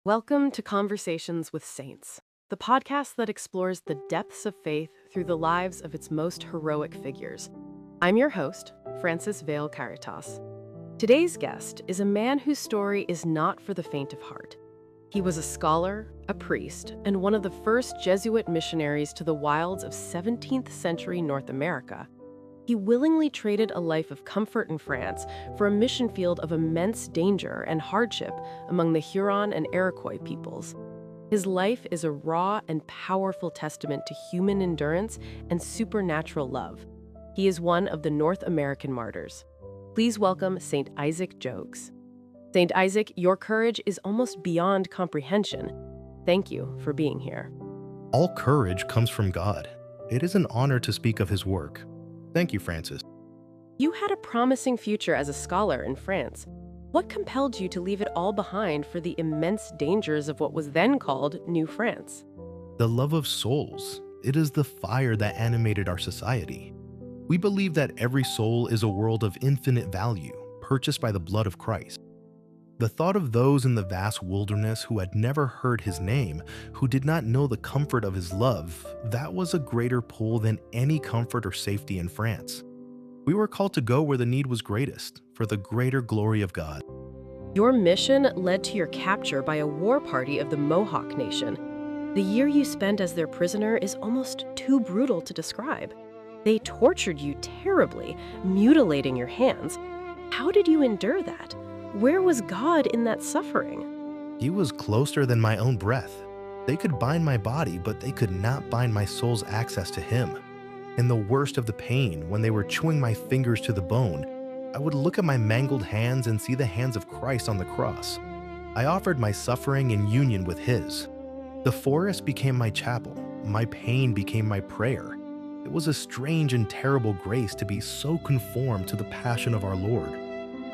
Welcome to Conversations with Saints, the podcast that explores the depths of faith through the lives of its most heroic figures. I'm your host, Vale Caritas. Today's guest is a man whose story is not for the faint of heart. He was a scholar, a priest, and one of the first Jesuit missionaries to the wilds of 17th century North America. He willingly traded a life of comfort in France for a mission field of immense danger and hardship among the Huron and Iroquois peoples. His life is a raw and powerful testament to human endurance and supernatural love. He is one of the North American martyrs. Please welcome St. Isaac Jogues. St. Isaac, your courage is almost beyond comprehension. Thank you for being here. All courage comes from God. It is an honor to speak of his work. Thank you, Francis. You had a promising future as a scholar in France. What compelled you to leave it all behind for the immense dangers of what was then called New France? The love of souls. It is the fire that animated our society. We believe that every soul is a world of infinite value, purchased by the blood of Christ. The thought of those in the vast wilderness who had never heard his name, who did not know the comfort of his love, that was a greater pull than any comfort or safety in France. We were called to go where the need was greatest, for the greater glory of God. Your mission led to your capture by a war party of the Mohawk Nation. The year you spent as their prisoner is almost too brutal to describe. They tortured you terribly, mutilating your hands. How did you endure that? Where was God in that suffering? He was closer than my own breath. They could bind my body, but they could not bind my soul's access to him. In the worst of the pain, when they were chewing my fingers to the bone, I would look at my mangled hands and see the hands of Christ on the cross. I offered my suffering in union with his. The forest became my chapel. My pain became my prayer. It was a strange and terrible grace to be so conformed to the passion of our Lord.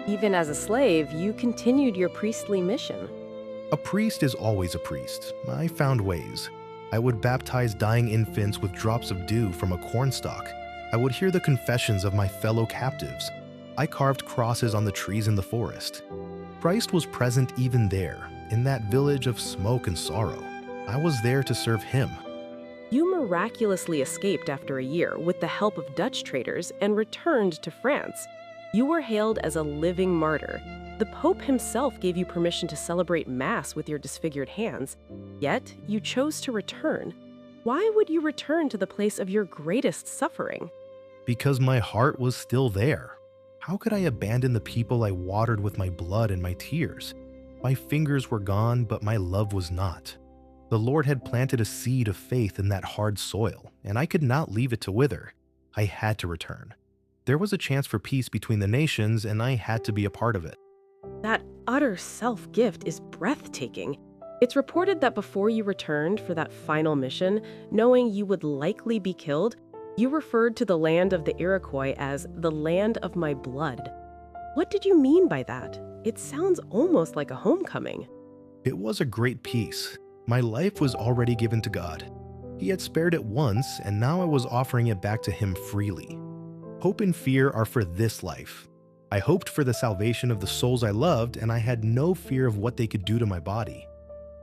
Even as a slave, you continued your priestly mission. A priest is always a priest. I found ways. I would baptize dying infants with drops of dew from a cornstalk. I would hear the confessions of my fellow captives. I carved crosses on the trees in the forest. Christ was present even there, in that village of smoke and sorrow. I was there to serve him. You miraculously escaped after a year with the help of Dutch traders and returned to France. You were hailed as a living martyr. The Pope himself gave you permission to celebrate Mass with your disfigured hands, yet you chose to return. Why would you return to the place of your greatest suffering? Because my heart was still there. How could I abandon the people I watered with my blood and my tears? My fingers were gone, but my love was not. The Lord had planted a seed of faith in that hard soil, and I could not leave it to wither. I had to return. There was a chance for peace between the nations, and I had to be a part of it. That utter self-gift is breathtaking. It's reported that before you returned for that final mission, knowing you would likely be killed, you referred to the land of the Iroquois as the land of my blood. What did you mean by that? It sounds almost like a homecoming. It was a great peace. My life was already given to God. He had spared it once, and now I was offering it back to him freely. Hope and fear are for this life. I hoped for the salvation of the souls I loved, and I had no fear of what they could do to my body.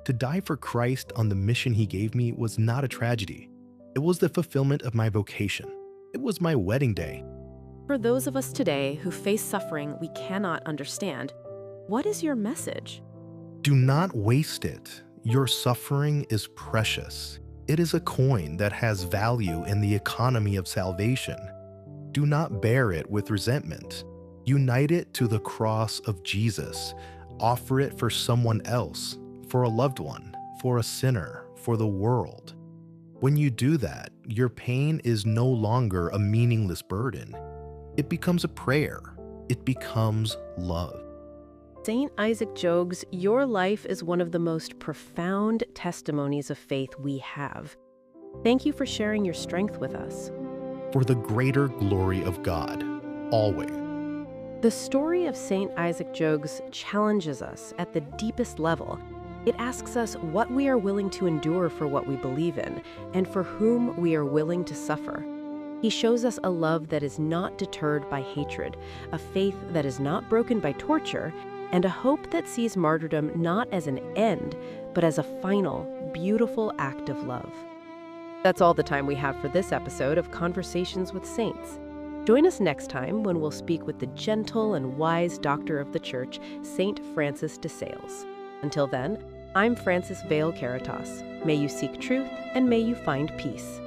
To die for Christ on the mission he gave me was not a tragedy. It was the fulfillment of my vocation. It was my wedding day. For those of us today who face suffering we cannot understand, what is your message? Do not waste it. Your suffering is precious. It is a coin that has value in the economy of salvation. Do not bear it with resentment. Unite it to the cross of Jesus. Offer it for someone else, for a loved one, for a sinner, for the world. When you do that, your pain is no longer a meaningless burden. It becomes a prayer. It becomes love. St. Isaac Jogues, your life is one of the most profound testimonies of faith we have. Thank you for sharing your strength with us. For the greater glory of God, always. The story of St. Isaac Jogues challenges us at the deepest level. It asks us what we are willing to endure for what we believe in, and for whom we are willing to suffer. He shows us a love that is not deterred by hatred, a faith that is not broken by torture, and a hope that sees martyrdom not as an end, but as a final, beautiful act of love. That's all the time we have for this episode of Conversations with Saints. Join us next time when we'll speak with the gentle and wise doctor of the Church, Saint Francis de Sales. Until then, I'm Frances Vale Caritas. May you seek truth and may you find peace.